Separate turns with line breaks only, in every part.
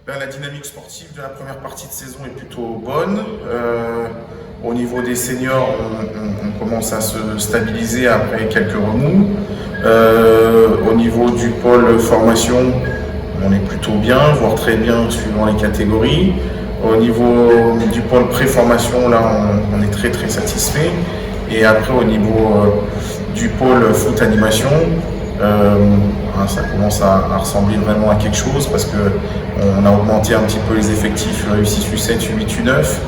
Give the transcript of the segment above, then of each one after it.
La dynamique sportive de la première partie de saison est plutôt bonne. Au niveau des seniors, on commence à se stabiliser après quelques remous. Au niveau du pôle formation, on est plutôt bien, voire très bien suivant les catégories. Au niveau du pôle pré-formation, là, on est très très satisfait. Et après, au niveau du pôle foot animation, ça commence à ressembler vraiment à quelque chose parce que on a augmenté un petit peu les effectifs U6, U7, U8, U9,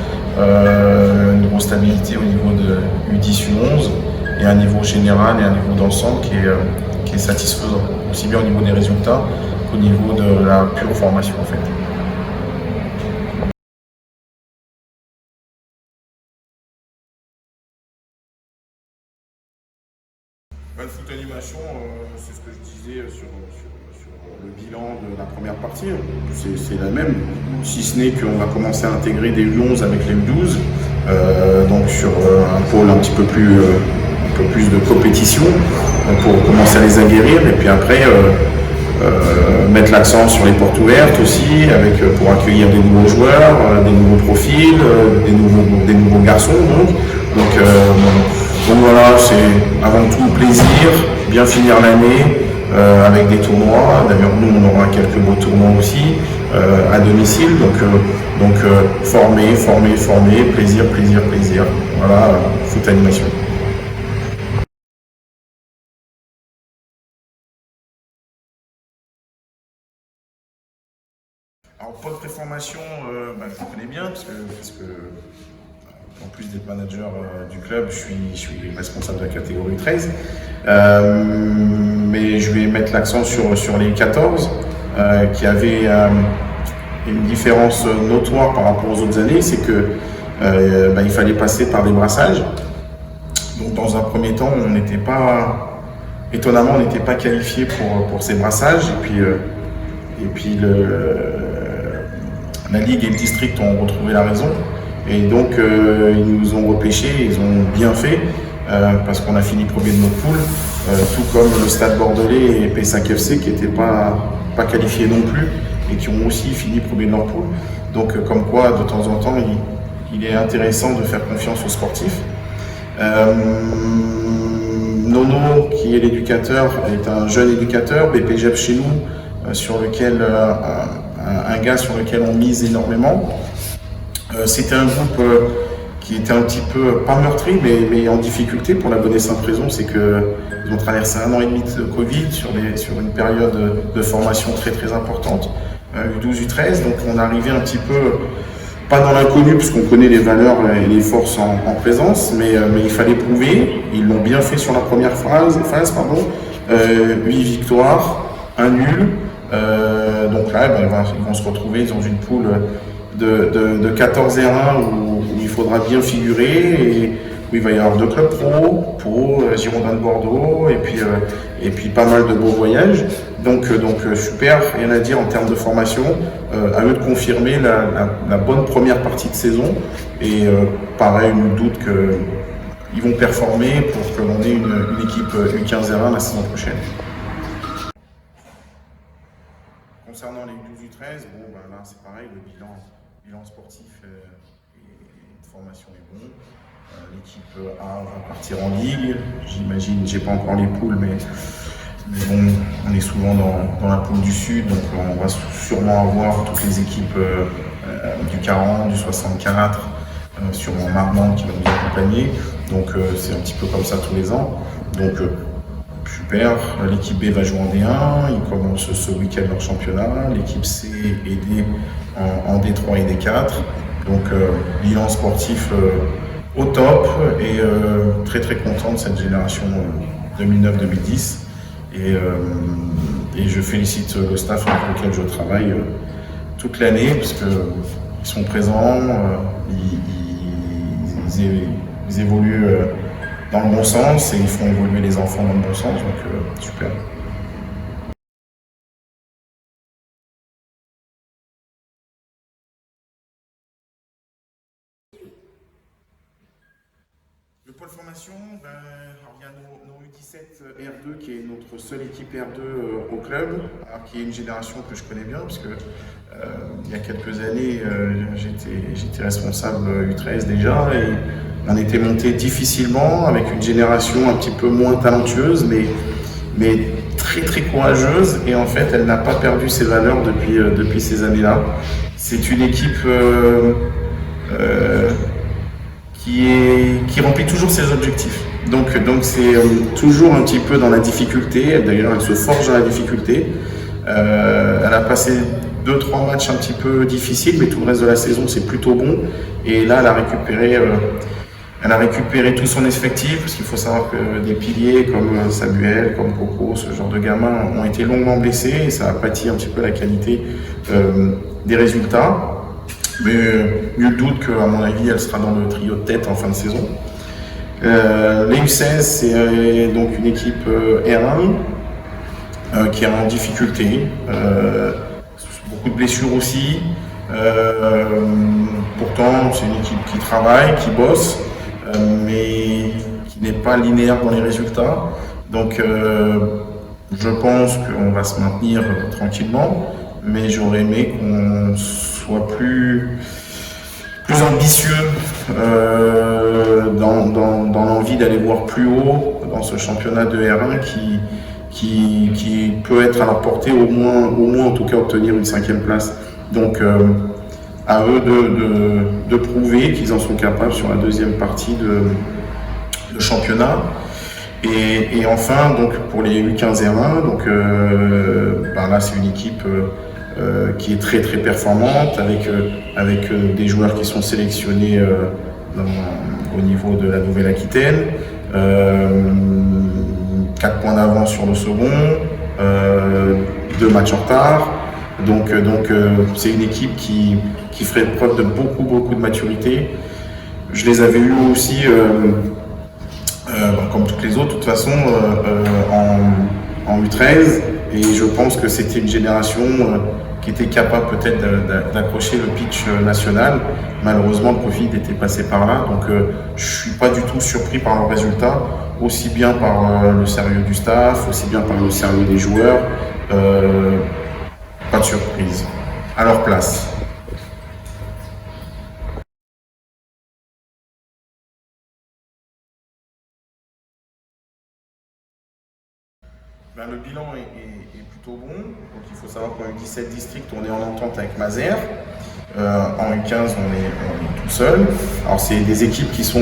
une grosse stabilité au niveau de U10, U11 et un niveau général et un niveau d'ensemble qui est satisfaisant, aussi bien au niveau des résultats qu'au niveau de la pure formation en fait. Le foot animation, c'est ce que je disais sur le bilan de la première partie. C'est la même, si ce n'est qu'on va commencer à intégrer des U11 avec les U12, donc sur un pôle un petit peu plus de compétition pour commencer à les aguerrir et puis après mettre l'accent sur les portes ouvertes aussi pour accueillir des nouveaux joueurs, des nouveaux profils, des nouveaux garçons donc voilà, c'est avant tout plaisir, bien finir l'année avec des tournois. D'ailleurs, nous, on aura quelques beaux tournois aussi à domicile. Donc former, plaisir, plaisir, plaisir. Voilà, foot animation. Alors, pôle préformation, je le connais bien parce que en plus d'être manager du club, je suis responsable de la catégorie 13. Mais je vais mettre l'accent sur les 14 qui avaient une différence notoire par rapport aux autres années, c'est que il fallait passer par des brassages. Donc dans un premier temps, on n'était pas, étonnamment, on n'était pas qualifié pour ces brassages. Et puis la Ligue et le district ont retrouvé la raison. Et donc, ils nous ont repêchés, ils ont bien fait, parce qu'on a fini premier de notre poule, tout comme le Stade Bordelais et Pessac FC qui n'étaient pas qualifiés non plus et qui ont aussi fini premier de leur poule. Donc, comme quoi, de temps en temps, il est intéressant de faire confiance aux sportifs. Nono, qui est l'éducateur, est un jeune éducateur, BPGEP chez nous, un gars sur lequel on mise énormément. C'était un groupe qui était un petit peu, pas meurtri, mais en difficulté pour la bonne et simple raison, c'est qu'ils ont traversé 1 an et demi de Covid sur une période de formation très très importante, U12, U13, donc on arrivait un petit peu, pas dans l'inconnu, puisqu'on connaît les valeurs et les forces en présence, mais il fallait prouver, ils l'ont bien fait sur la première phase 8 victoires, 1 nul, donc là, ils vont se retrouver dans une poule de 14 et 1 où il faudra bien figurer et où il va y avoir 2 clubs pro, Girondins de Bordeaux et puis pas mal de beaux voyages. Donc super, rien à dire en termes de formation. À eux de confirmer la bonne première partie de saison et pareil, nous doute qu'ils vont performer pour que l'on ait une équipe U15 R1 la saison prochaine. Concernant les U12 U13, là c'est pareil, le bilan sportif et de formation est bon. L'équipe A va partir en Ligue, j'imagine, j'ai pas encore les poules, mais bon, on est souvent dans la poule du Sud, donc on va sûrement avoir toutes les équipes du 40, du 64, sûrement Marmande qui va nous accompagner. Donc c'est un petit peu comme ça tous les ans. Donc super, l'équipe B va jouer en D1, ils commencent ce week-end leur championnat, l'équipe C et D en D3 et D4. Donc bilan sportif au top et très très content de cette génération 2009-2010. Et je félicite le staff avec lequel je travaille toute l'année parce qu'ils sont présents, ils évoluent dans le bon sens et ils font évoluer les enfants dans le bon sens, donc super. Le pôle formation, alors il y a nos U10 U17 R2 qui est notre seule équipe R2 au club, alors qui est une génération que je connais bien parce que il y a quelques années j'étais responsable U13 déjà et on était monté difficilement avec une génération un petit peu moins talentueuse mais très très courageuse et en fait elle n'a pas perdu ses valeurs depuis ces années-là. C'est une équipe qui remplit toujours ses objectifs. Donc c'est toujours un petit peu dans la difficulté. D'ailleurs, elle se forge dans la difficulté. Elle a passé 2-3 matchs un petit peu difficiles, mais tout le reste de la saison, c'est plutôt bon. Et là, elle a récupéré tout son effectif, parce qu'il faut savoir que des piliers comme Samuel, comme Coco, ce genre de gamins ont été longuement blessés et ça a pâti un petit peu la qualité des résultats. Mais nul doute qu'à mon avis, elle sera dans le trio de tête en fin de saison. Les U16, c'est donc une équipe R1 qui est en difficulté. Beaucoup de blessures aussi. Pourtant, c'est une équipe qui travaille, qui bosse, mais qui n'est pas linéaire dans les résultats. Donc, je pense qu'on va se maintenir tranquillement, mais j'aurais aimé qu'on soit plus ambitieux dans l'envie d'aller voir plus haut dans ce championnat de R1 qui peut être à leur portée, au moins en tout cas obtenir une 5e place. Donc à eux de prouver qu'ils en sont capables sur la deuxième partie de championnat. Et enfin, donc pour les U15 R1, donc là c'est une équipe qui est très très performante avec des joueurs qui sont sélectionnés au niveau de la Nouvelle-Aquitaine, 4 points d'avance sur le second, 2 matchs en retard. Donc c'est une équipe qui ferait preuve de beaucoup de maturité. Je les avais eus aussi, comme toutes les autres, de toute façon, en U13, et je pense que c'était une génération qui était capable peut-être d'accrocher le pitch national. Malheureusement, le Covid était passé par là, donc je ne suis pas du tout surpris par leurs résultats, aussi bien par le sérieux du staff, aussi bien par le sérieux des joueurs. Pas de surprise. À leur place. Le bilan est plutôt bon. Donc il faut savoir qu'en U17 districts, on est en entente avec Mazères. En U15, on est tout seul. Alors c'est des équipes qui sont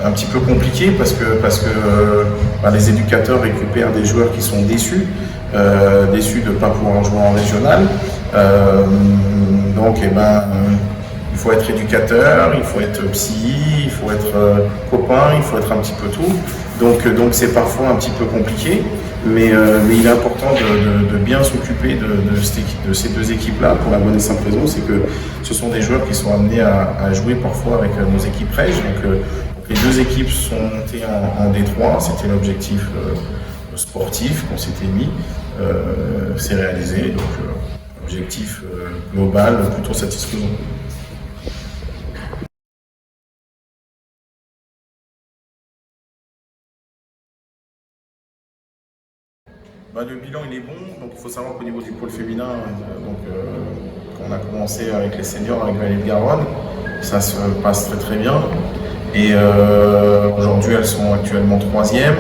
un petit peu compliquées parce que les éducateurs récupèrent des joueurs qui sont déçus de ne pas pouvoir jouer en régional. Donc il faut être éducateur, il faut être psy, il faut être copain, il faut être un petit peu tout. Donc c'est parfois un petit peu compliqué, mais il est important de bien s'occuper de ces deux équipes-là pour la bonne et simple raison, c'est que ce sont des joueurs qui sont amenés à jouer parfois avec nos équipes règles. Donc les deux équipes sont montées en D3, c'était l'objectif sportif qu'on s'était mis, c'est réalisé, donc objectif global plutôt satisfaisant. Le bilan il est bon, donc il faut savoir qu'au niveau du pôle féminin, quand on a commencé avec les seniors, avec Vallée de Garonne, ça se passe très bien. Et aujourd'hui elles sont actuellement 3e.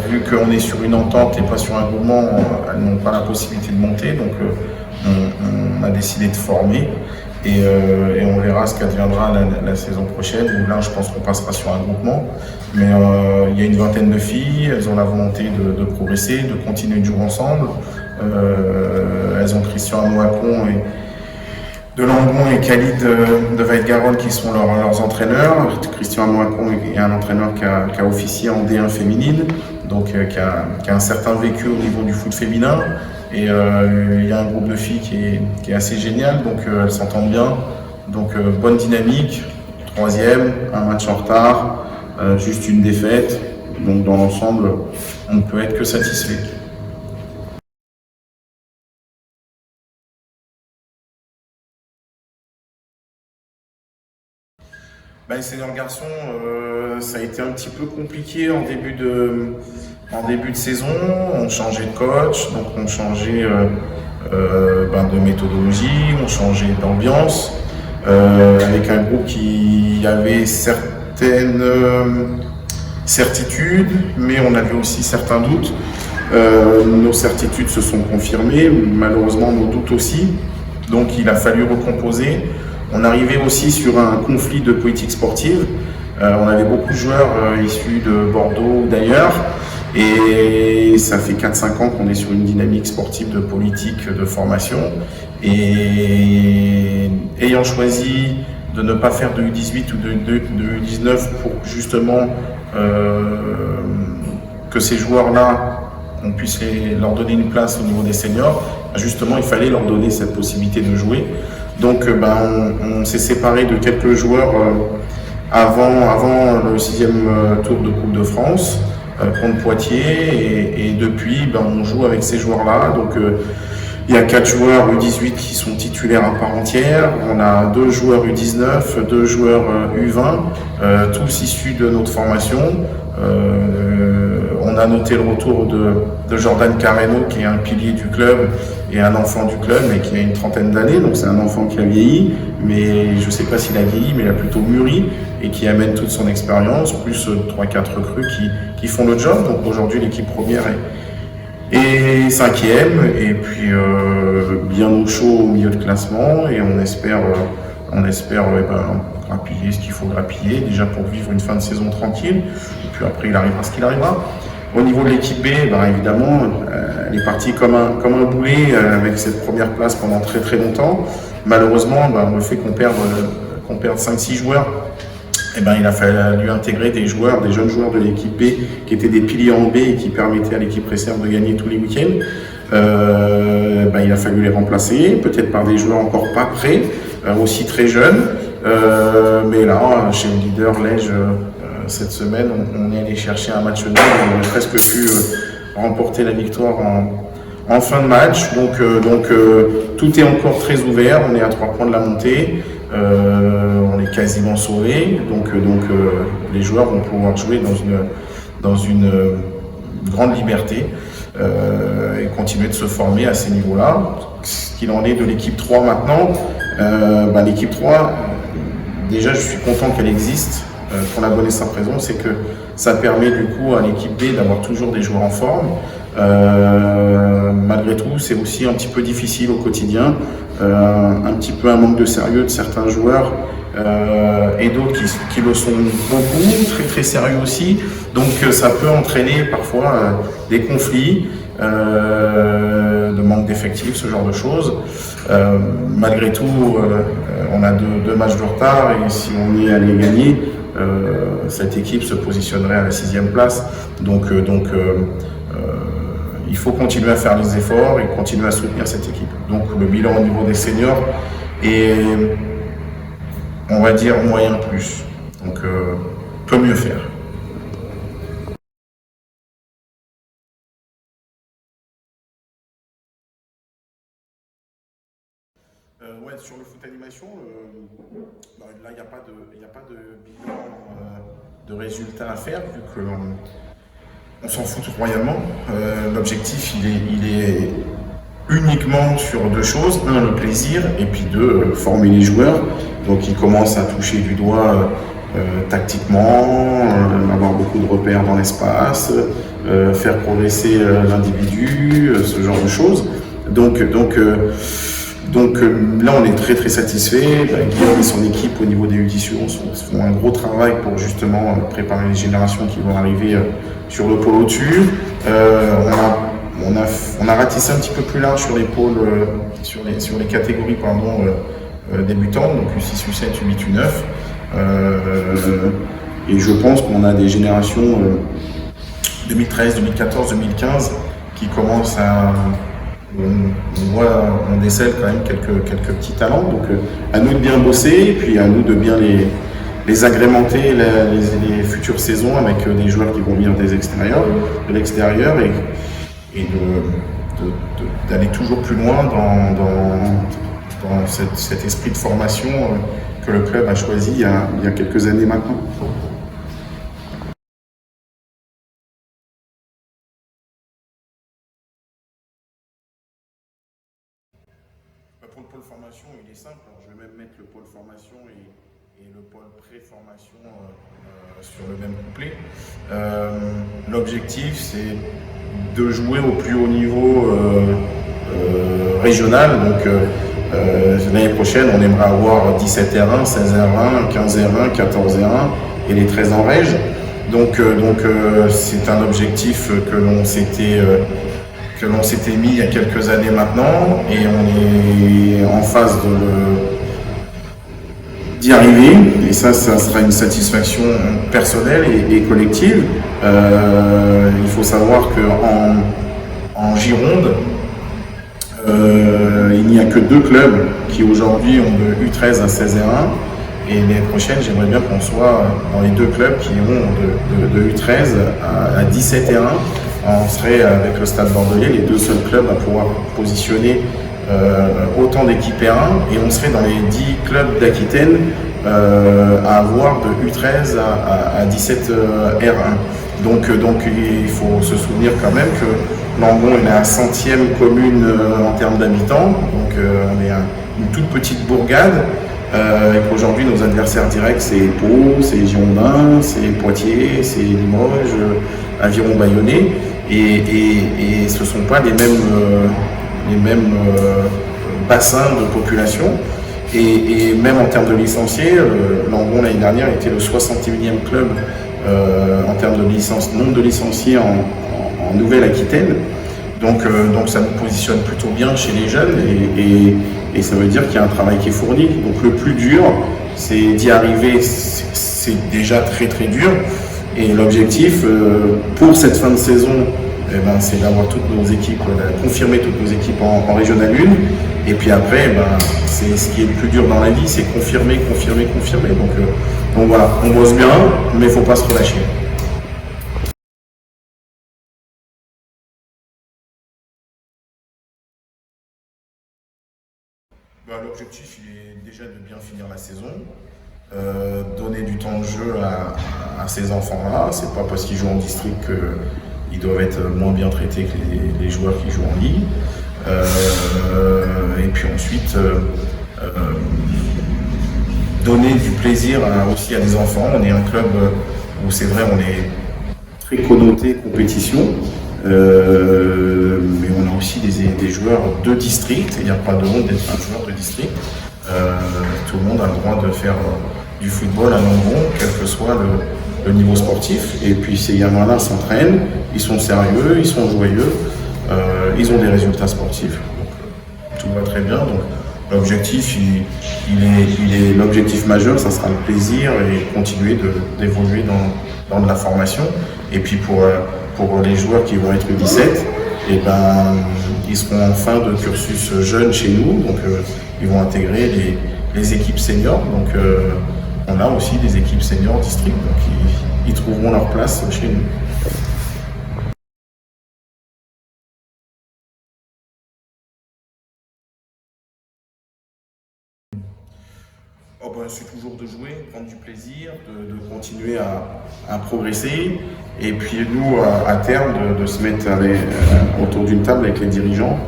Vu qu'on est sur une entente et pas sur un groupement, elles n'ont pas la possibilité de monter, donc on a décidé de former. Et on verra ce qu'adviendra la saison prochaine, où là je pense qu'on passera sur un groupement. Mais il y a une vingtaine de filles, elles ont la volonté de progresser, de continuer de jouer ensemble. Elles ont Christian Amouacon de Langon et Khalid de Vallée-de-Garonne qui sont leurs entraîneurs. Christian Amouacon est un entraîneur qui a officié en D1 féminine, donc qui a un certain vécu au niveau du foot féminin. Et il y a un groupe de filles qui est assez génial, donc elles s'entendent bien. Donc bonne dynamique, 3e, un match en retard, juste une défaite. Donc dans l'ensemble, on ne peut être que satisfait. Les seniors garçons, ça a été un petit peu compliqué en début de saison. On changeait de coach, donc on changeait de méthodologie, on changeait d'ambiance, avec un groupe qui avait certaines certitudes, mais on avait aussi certains doutes. Nos certitudes se sont confirmées, malheureusement nos doutes aussi. Donc il a fallu recomposer. On arrivait aussi sur un conflit de politique sportive. On avait beaucoup de joueurs issus de Bordeaux ou d'ailleurs. Et ça fait 4-5 ans qu'on est sur une dynamique sportive de politique de formation. Et ayant choisi de ne pas faire de U18 ou de U19 pour justement que ces joueurs-là, on puisse leur donner une place au niveau des seniors, justement il fallait leur donner cette possibilité de jouer. Donc on s'est séparé de quelques joueurs avant le 6e tour de Coupe de France contre Poitiers, et depuis on joue avec ces joueurs-là. Donc il y a 4 joueurs U18 qui sont titulaires à part entière, on a 2 joueurs U19, 2 joueurs U20, tous issus de notre formation. On a noté le retour de Jordan Carreno, qui est un pilier du club et un enfant du club, mais qui a une trentaine d'années, donc c'est un enfant qui a vieilli, mais je ne sais pas s'il a vieilli, mais il a plutôt mûri, et qui amène toute son expérience, plus 3-4 recrues qui font le job. Donc aujourd'hui l'équipe première est 5e, et puis bien au chaud au milieu de classement, et on espère grappiller ce qu'il faut grappiller, déjà pour vivre une fin de saison tranquille, et puis après il arrivera ce qu'il arrivera. Au niveau de l'équipe B, évidemment, elle est partie comme un boulet avec cette première place pendant très très longtemps. Malheureusement, le fait qu'on perde 5-6 joueurs, il a fallu intégrer des jeunes joueurs de l'équipe B qui étaient des piliers en B et qui permettaient à l'équipe réserve de gagner tous les week-ends. Il a fallu les remplacer, peut-être par des joueurs encore pas prêts, aussi très jeunes. Mais là, chez le leader Lège, cette semaine, on est allé chercher un match nul, on a presque pu remporter la victoire en fin de match. Donc tout est encore très ouvert, on est à 3 points de la montée, on est quasiment sauvé. Donc les joueurs vont pouvoir jouer dans une grande liberté et continuer de se former à ces niveaux-là. Ce qu'il en est de l'équipe 3 maintenant, l'équipe 3, déjà je suis content qu'elle existe. Pour la bonne et simple raison, c'est que ça permet du coup à l'équipe B d'avoir toujours des joueurs en forme. Malgré tout, c'est aussi un petit peu difficile au quotidien, un petit peu un manque de sérieux de certains joueurs et d'autres qui le sont beaucoup, très très sérieux aussi. Donc ça peut entraîner parfois des conflits, de manque d'effectifs, ce genre de choses. Malgré tout, on a deux matchs de retard, et si on y allait gagner, cette équipe se positionnerait à la 6e place. Donc il faut continuer à faire les efforts et continuer à soutenir cette équipe. Donc le bilan au niveau des seniors est, on va dire, moyen plus. Donc peut mieux faire. Sur le foot animation, là il n'y a pas de bilan de résultats à faire, vu qu'on s'en fout royalement. L'objectif il est uniquement sur 2 choses: 1, le plaisir, et puis 2, former les joueurs. Donc ils commencent à toucher du doigt tactiquement, avoir beaucoup de repères dans l'espace, faire progresser l'individu, ce genre de choses. Donc là, on est très très satisfait. Guillaume et son équipe au niveau des U18 font un gros travail pour justement préparer les générations qui vont arriver sur le pôle au-dessus. On a ratissé un petit peu plus large sur les pôles, sur les catégories débutantes, donc U6, U7, U8, U9. Et je pense qu'on a des générations 2013, 2014, 2015 qui commencent à... On décèle quand même quelques petits talents, donc à nous de bien bosser, et puis à nous de bien les agrémenter les futures saisons avec des joueurs qui vont venir de l'extérieur, et d'aller toujours plus loin dans cet esprit de formation que le club a choisi il y a quelques années maintenant. Pour le pôle formation, il est simple. Alors, je vais même mettre le pôle formation et le pôle pré-formation sur le même couplet. L'objectif, c'est de jouer au plus haut niveau régional. Donc, l'année prochaine, on aimerait avoir 17 R1, 16 R1, 15 R1, 14 R1 et les 13 en règle. Donc, c'est un objectif que l'on s'était mis il y a quelques années maintenant, et on est en phase d'y arriver, et ça sera une satisfaction personnelle et collective. Il faut savoir qu'en Gironde, il n'y a que 2 clubs qui aujourd'hui ont de U13 à 16 R1, et l'année prochaine, j'aimerais bien qu'on soit dans les 2 clubs qui ont de U13 à 17 R1. On serait, avec le Stade Bordelais, les 2 seuls clubs à pouvoir positionner autant d'équipes R1, et on serait dans les 10 clubs d'Aquitaine à avoir de U13 à 17 R1. Donc il faut se souvenir quand même que Langon est la 100e commune en termes d'habitants, donc on est une toute petite bourgade, et qu'aujourd'hui nos adversaires directs c'est Pau, c'est Girondins, c'est Poitiers, c'est Limoges, Aviron Bayonnais, et ce ne sont pas les mêmes bassins de population, et même en termes de licenciés, Langon l'année dernière était le 61e club en termes de nombre de licenciés en Nouvelle-Aquitaine. Donc ça nous positionne plutôt bien chez les jeunes, et ça veut dire qu'il y a un travail qui est fourni. Donc le plus dur, c'est d'y arriver, c'est déjà très très dur. Et l'objectif pour cette fin de saison, c'est d'avoir toutes nos équipes, confirmer toutes nos équipes en Régional 1. Et puis après, c'est ce qui est le plus dur dans la vie, c'est confirmer. Donc voilà, on bosse bien, mais il ne faut pas se relâcher. L'objectif, il est déjà de bien finir la saison, donner du temps de jeu à ces enfants-là. C'est pas parce qu'ils jouent en district qu'ils doivent être moins bien traités que les joueurs qui jouent en ligue. Et puis ensuite, donner du plaisir aussi à des enfants. On est un club où c'est vrai, on est très connoté compétition. Mais on a aussi des joueurs de district, il n'y a pas de honte d'être un joueur de district. Tout le monde a le droit de faire du football à Langon, quel que soit le niveau sportif. Et puis ces gamins-là s'entraînent, ils sont sérieux, ils sont joyeux, ils ont des résultats sportifs. Donc, tout va très bien. Donc, l'objectif, l'objectif majeur, ça sera le plaisir et continuer d'évoluer dans de la formation. Et puis pour les joueurs qui vont être U17, ils seront en fin de cursus jeune chez nous, donc ils vont intégrer les équipes seniors. Donc on a aussi des équipes seniors district, donc ils trouveront leur place chez nous. C'est toujours de jouer, prendre du plaisir, de continuer à progresser, et puis nous, à terme, de se mettre autour d'une table avec les dirigeants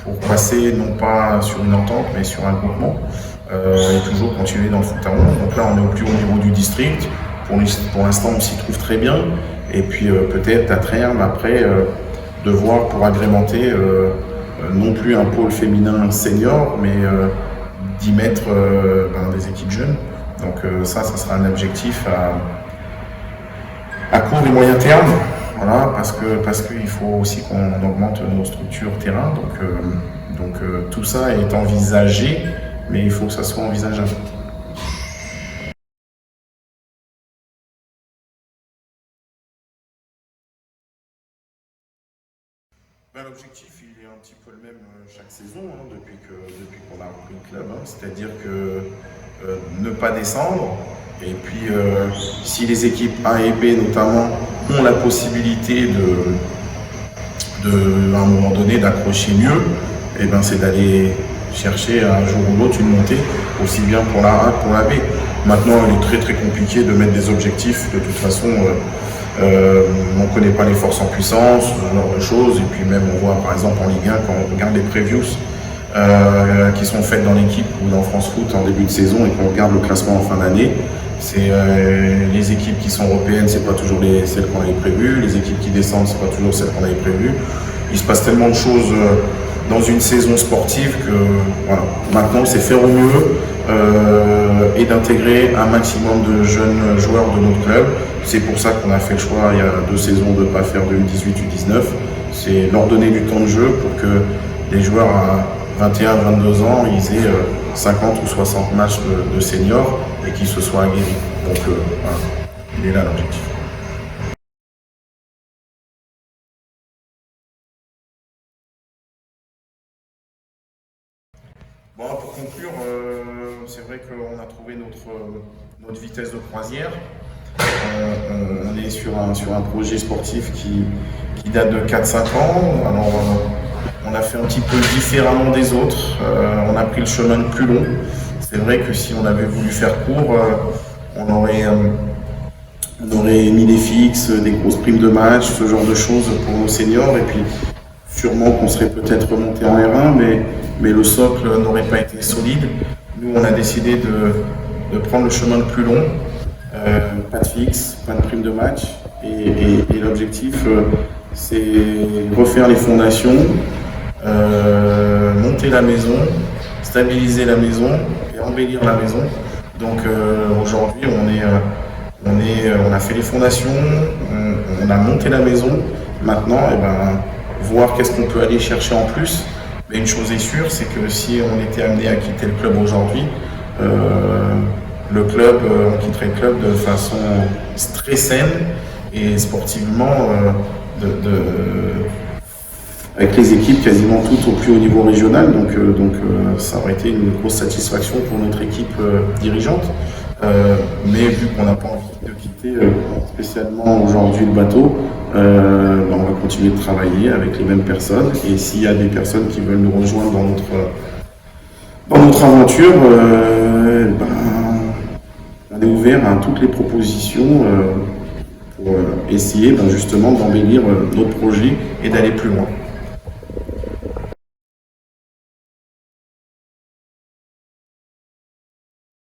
pour passer non pas sur une entente, mais sur un groupement, et toujours continuer dans le foot à 11. Donc là, on est au plus haut niveau du district. Pour l'instant, on s'y trouve très bien, et puis peut-être à terme, après, de voir pour agrémenter non plus un pôle féminin senior, mais d'y mettre des équipes jeunes. Donc ça sera un objectif à court et moyen terme, voilà, parce qu'il faut aussi qu'on augmente nos structures terrain. Donc tout ça est envisagé, mais il faut que ça soit envisageable. L'objectif, il est un petit peu le même chaque saison, depuis qu'on a repris le club, c'est-à-dire que ne pas descendre, et puis si les équipes A et B notamment ont la possibilité à un moment donné d'accrocher mieux, c'est chercher un jour ou l'autre une montée, aussi bien pour la A que pour la B. Maintenant, il est très très compliqué de mettre des objectifs. De toute façon, on ne connaît pas les forces en puissance, ce genre de choses. Et puis même, on voit par exemple en Ligue 1, quand on regarde les previews qui sont faites dans l'équipe ou dans France Foot en début de saison et qu'on regarde le classement en fin d'année, c'est les équipes qui sont européennes, c'est pas toujours celles qu'on avait prévues. Les équipes qui descendent, c'est pas toujours celles qu'on avait prévues. Il se passe tellement de choses dans une saison sportive que voilà. Maintenant, c'est faire au mieux et d'intégrer un maximum de jeunes joueurs de notre club. C'est pour ça qu'on a fait le choix il y a 2 saisons de ne pas faire de U18, U19. C'est leur donner du temps de jeu pour que les joueurs à 21, 22 ans, ils aient 50 ou 60 matchs de seniors et qu'ils se soient aguerris. Donc voilà, il est là l'objectif. Bon, pour conclure, c'est vrai qu'on a trouvé notre vitesse de croisière. On est sur un projet sportif qui date de 4-5 ans. Alors, on a fait un petit peu différemment des autres. On a pris le chemin le plus long. C'est vrai que si on avait voulu faire court, on aurait mis des fixes, des grosses primes de match, ce genre de choses pour nos seniors. Et puis, sûrement qu'on serait peut-être remonté en R1, mais le socle n'aurait pas été solide. Nous, on a décidé de prendre le chemin le plus long. Pas de fixe, pas de prime de match. Et l'objectif, c'est refaire les fondations, monter la maison, stabiliser la maison et embellir la maison. Donc aujourd'hui, on a fait les fondations, on a monté la maison. Maintenant, voir qu'est-ce qu'on peut aller chercher en plus. Mais une chose est sûre, c'est que si on était amené à quitter le club aujourd'hui, on quitterait le club de façon très saine et sportivement, avec les équipes quasiment toutes au plus haut niveau régional. Donc ça aurait été une grosse satisfaction pour notre équipe dirigeante. Mais vu qu'on n'a pas envie de quitter spécialement aujourd'hui le bateau, on va continuer de travailler avec les mêmes personnes. Et s'il y a des personnes qui veulent nous rejoindre dans notre aventure, on est ouvert à toutes les propositions pour essayer justement d'embellir notre projet et d'aller plus loin.